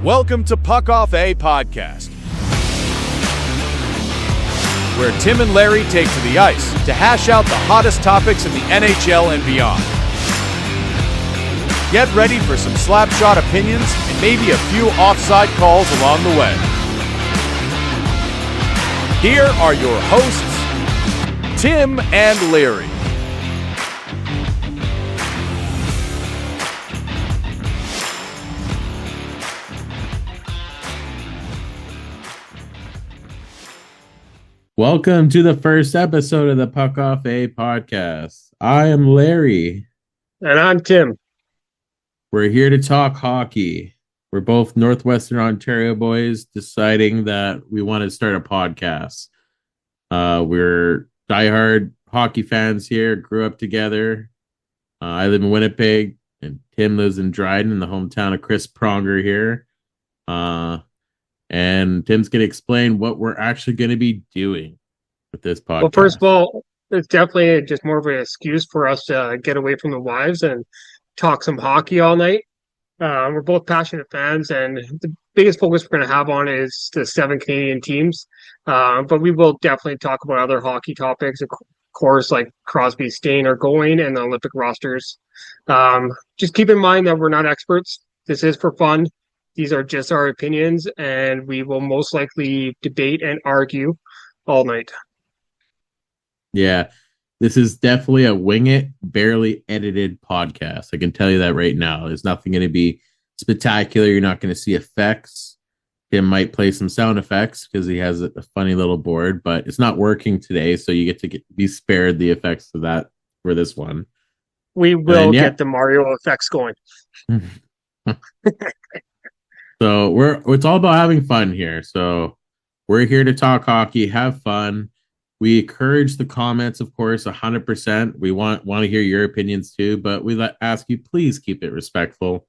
Welcome to Puck Off A Podcast, where Tim and Larry take to the ice to hash out the hottest topics in the NHL and beyond. Get ready for some slapshot opinions and maybe a few offside calls along the way. Here are your hosts, Tim and Larry. Welcome to the first episode of the Puck Off A Podcast. I am Larry. And I'm Tim. We're here to talk hockey. We're both Northwestern Ontario boys deciding that we want to start a podcast. We're diehard hockey fans here, grew up together. I live in Winnipeg, and Tim lives in Dryden, in the hometown of Chris Pronger here. And Tim's going to explain what we're actually going to be doing with this podcast. Well, first of all, it's definitely just more of an excuse for us to get away from the wives and talk some hockey all night. We're both passionate fans, and the biggest focus we're going to have on is the 7 Canadian teams. But we will definitely talk about other hockey topics, of course, like Crosby, Stain are going, and the Olympic rosters. Just keep in mind that we're not experts. This is for fun. These are just our opinions, and we will most likely debate and argue all night. Yeah, this is definitely a wing it, barely edited podcast. I can tell you that right now. There's nothing going to be spectacular. You're not going to see effects. Tim might play some sound effects because he has a funny little board, but it's not working today, so you get to be spared the effects of that for this one. We will get the Mario effects going. So it's all about having fun here. So we're here to talk hockey, have fun. We encourage the comments, of course, 100%. We want to hear your opinions too, but we ask you, please keep it respectful.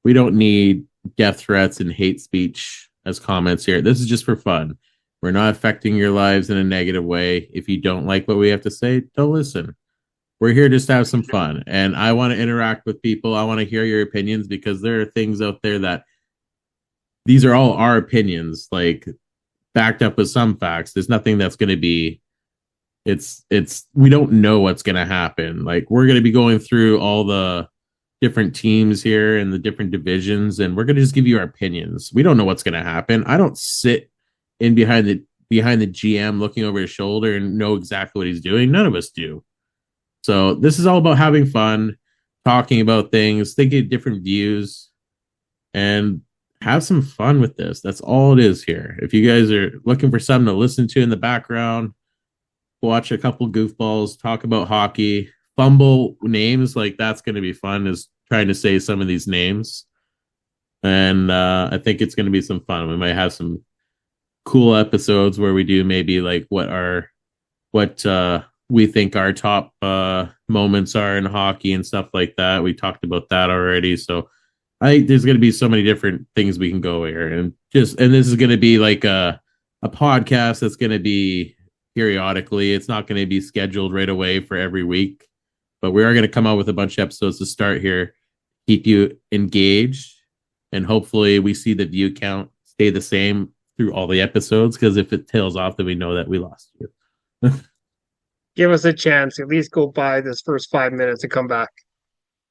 We don't need death threats and hate speech as comments here. This is just for fun. We're not affecting your lives in a negative way. If you don't like what we have to say, don't listen. We're here just to have some fun. And I want to interact with people. I want to hear your opinions because there are things out there that these are all our opinions, like backed up with some facts. There's nothing that's going to be, we don't know what's going to happen. Like, we're going to be going through all the different teams here and the different divisions, and we're going to just give you our opinions. We don't know what's going to happen. I don't sit in behind the GM looking over his shoulder and know exactly what he's doing. None of us do. So this is all about having fun, talking about things, thinking of different views, and have some fun with this. That's all it is here. If you guys are looking for something to listen to in the background, watch a couple goofballs, talk about hockey, fumble names, like that's going to be fun, is trying to say some of these names. And I think it's going to be some fun. We might have some cool episodes where we do maybe like what we think our top moments are in hockey and stuff like that. We talked about that already. So I think there's going to be so many different things we can go here, and this is going to be like a podcast that's going to be periodically. It's not going to be scheduled right away for every week, but we are going to come out with a bunch of episodes to start here, keep you engaged, and hopefully we see the view count stay the same through all the episodes, because if it tails off, then we know that we lost you. Give us a chance. At least go by this first 5 minutes and come back.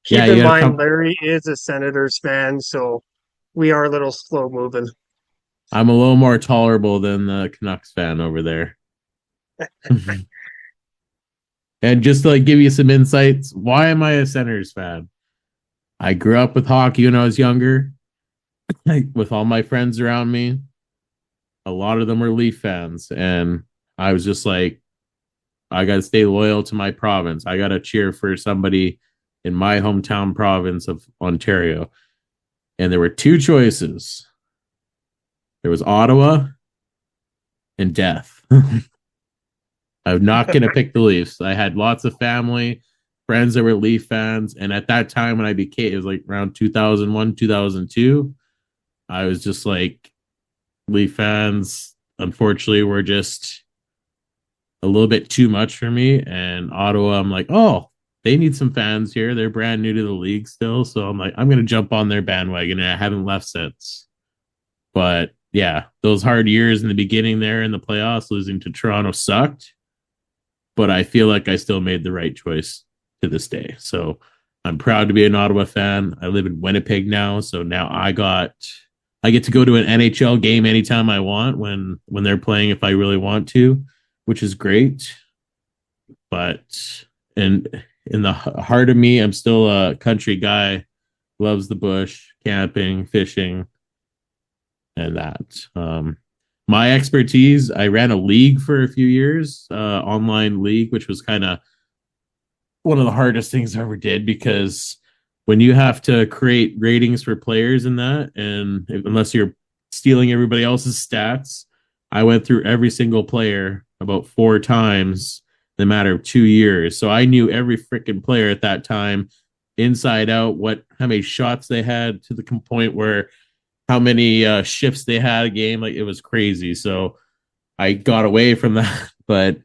Keep in mind, Larry is a Senators fan, so we are a little slow moving. I'm a little more tolerable than the Canucks fan over there. And just to give you some insights, why am I a Senators fan? I grew up with hockey when I was younger, with all my friends around me. A lot of them were Leaf fans, and I was just like, I got to stay loyal to my province. I got to cheer for somebody in my hometown province of Ontario. And there were 2 choices. There was Ottawa and death. I'm not going to pick the Leafs. I had lots of family, friends that were Leaf fans. And at that time when it was like around 2001, 2002, I was just like, Leaf fans, unfortunately, were just a little bit too much for me. And Ottawa, I'm like, oh, they need some fans here. They're brand new to the league still. So I'm like, I'm going to jump on their bandwagon, and I haven't left since. But yeah, those hard years in the beginning there in the playoffs, losing to Toronto sucked. But I feel like I still made the right choice to this day. So I'm proud to be an Ottawa fan. I live in Winnipeg now, so now I get to go to an NHL game anytime I want when they're playing if I really want to, which is great. But and in the heart of me, I'm still a country guy, loves the bush, camping, fishing, and that. My expertise, I ran a league for a few years, online league, which was kind of one of the hardest things I ever did because when you have to create ratings for players in that, and unless you're stealing everybody else's stats, I went through every single player about 4 times in a matter of 2 years. So I knew every freaking player at that time, inside out, how many shots they had to the point where how many shifts they had a game. Like it was crazy. So I got away from that, but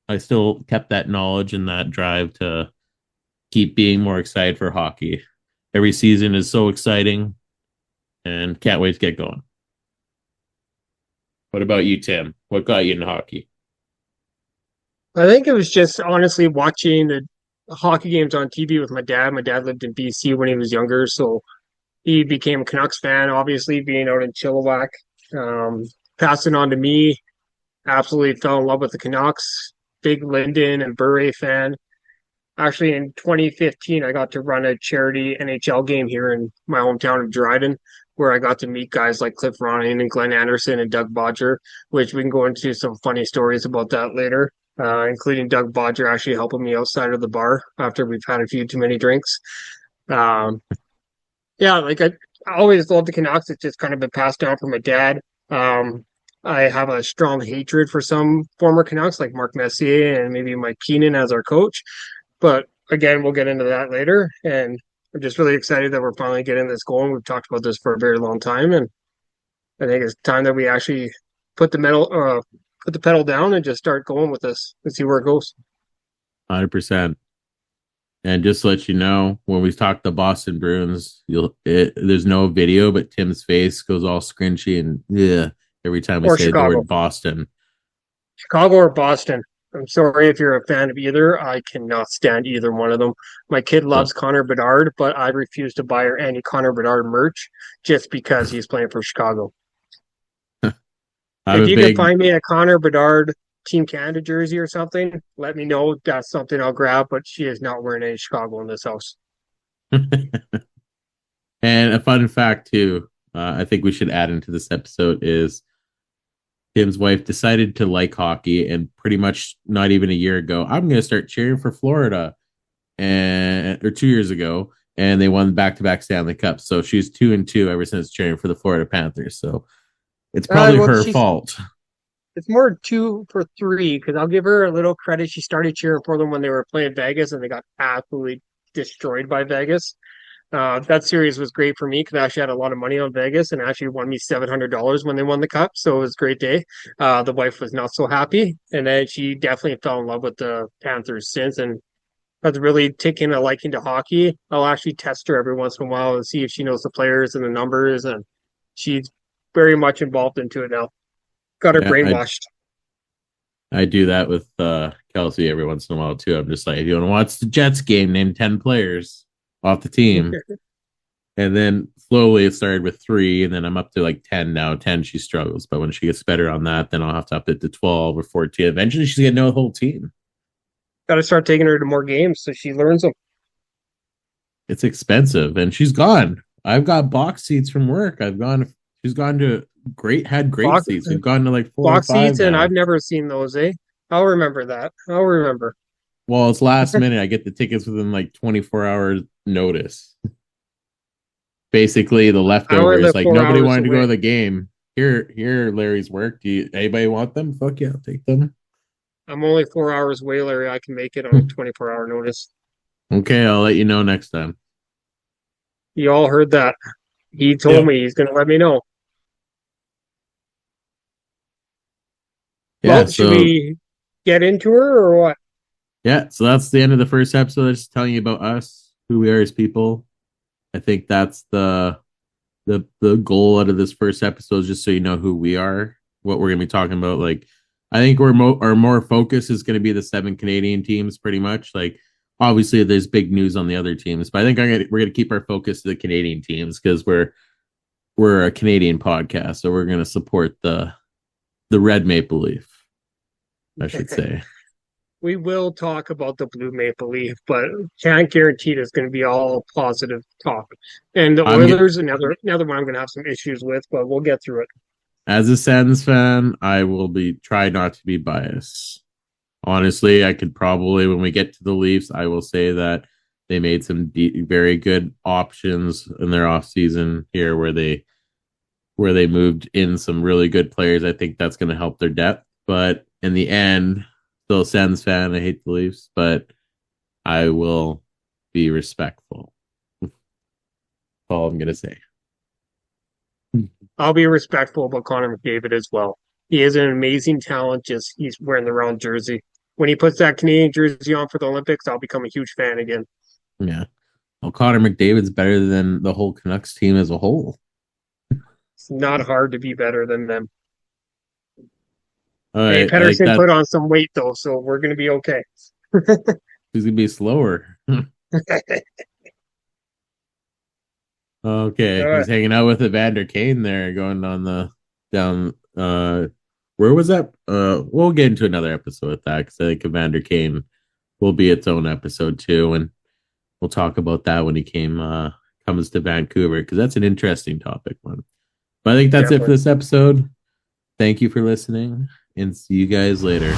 I still kept that knowledge and that drive to keep being more excited for hockey. Every season is so exciting and can't wait to get going. What about you, Tim? What got you into hockey? I think it was just honestly watching the hockey games on TV with my dad. My dad lived in BC when he was younger, so he became a Canucks fan, obviously, being out in Chilliwack. Um, Passed it on to me. Absolutely fell in love with the Canucks. Big Linden and Bure fan. Actually, in 2015, I got to run a charity NHL game here in my hometown of Dryden, where I got to meet guys like Cliff Ronning and Glenn Anderson and Doug Bodger, which we can go into some funny stories about that later, including Doug Bodger actually helping me outside of the bar after we've had a few too many drinks. Um, yeah, like I always loved the Canucks. It's just kind of been passed down from my dad. Um, I have a strong hatred for some former Canucks like Mark Messier and maybe Mike Keenan as our coach. But again, we'll get into that later. And I'm just really excited that we're finally getting this going. We've talked about this for a very long time, and I think it's time that we actually put put the pedal down and just start going with this and see where it goes. 100%. And just to let you know, when we talk the Boston Bruins, there's no video, but Tim's face goes all scrunchy and yeah every time we Or say Chicago. the word Boston. Chicago or Boston. I'm sorry if you're a fan of either. I cannot stand either one of them. My kid loves Connor Bedard, but I refuse to buy her any Connor Bedard merch just because he's playing for Chicago. If you can find me a Connor Bedard Team Canada jersey or something, let me know. That's something I'll grab, but she is not wearing any Chicago in this house. And a fun fact, too, I think we should add into this episode is Tim's wife decided to like hockey, and pretty much not even a year ago, I'm going to start cheering for Florida, or 2 years ago, and they won back-to-back Stanley Cups. So she's 2-2 ever since cheering for the Florida Panthers. So it's probably her fault. It's more 2 for 3 because I'll give her a little credit. She started cheering for them when they were playing Vegas, and they got absolutely destroyed by Vegas. That series was great for me because I actually had a lot of money on Vegas and actually won me $700 when they won the cup. So it was a great day. The wife was not so happy. And then she definitely fell in love with the Panthers since and has really taken a liking to hockey. I'll actually test her every once in a while and see if she knows the players and the numbers. And she's very much involved into it now. Got her brainwashed. I do that with Kelsey every once in a while too. I'm just like, if you want to watch the Jets game, name 10 players off the team. And then slowly it started with 3, and then I'm up to like 10 now. 10 she struggles, but when she gets better on that, then I'll have to up it to 12 or 14. Eventually she's gonna know the whole team. Got to start taking her to more games so she learns them. It's expensive, and she's gone. I've got box seats from work. She's gone to great box seats. We've gone to like 4 box seats, and I've never seen those. I'll remember that. I'll remember. Well, it's last minute. I get the tickets within like 24 hours notice. Basically, the leftovers. Like nobody wanted to go to the game. Here, Larry's work. Anybody want them? Fuck yeah, I'll take them. I'm only 4 hours away, Larry. I can make it on a 24-hour notice. Okay, I'll let you know next time. You all heard that. He told me he's going to let me know. Yeah, well, should we get into her or what? Yeah, so that's the end of the first episode. Just telling you about us, who we are as people. I think that's the the goal out of this first episode is just so you know who we are, what we're gonna be talking about. Like, I think our more focus is gonna be the 7 Canadian teams, pretty much. Like, obviously, there's big news on the other teams, but I think we're gonna keep our focus to the Canadian teams because we're a Canadian podcast, so we're gonna support the Red Maple Leaf, I should say. We will talk about the Blue Maple Leaf, but can't guarantee it's going to be all positive talk. And the Oilers, another one I'm going to have some issues with, but we'll get through it. As a Sens fan, I will try not to be biased. Honestly, I could probably, when we get to the Leafs, I will say that they made some very good options in their offseason here where they moved in some really good players. I think that's going to help their depth. But in the end, still a Sens fan. I hate the Leafs, but I will be respectful. That's all I'm going to say. I'll be respectful about Connor McDavid as well. He is an amazing talent, just he's wearing the wrong jersey. When he puts that Canadian jersey on for the Olympics, I'll become a huge fan again. Yeah. Well, Connor McDavid's better than the whole Canucks team as a whole. It's not hard to be better than them. All right, hey, Pedersen put on some weight, though, so we're going to be okay. He's going to be slower. Okay, right. He's hanging out with Evander Kane there, going on the down. Where was that? We'll get into another episode with that because I think Evander Kane will be its own episode too, and we'll talk about that when he comes to Vancouver because that's an interesting topic one. But I think that's it for this episode. Thank you for listening, and see you guys later.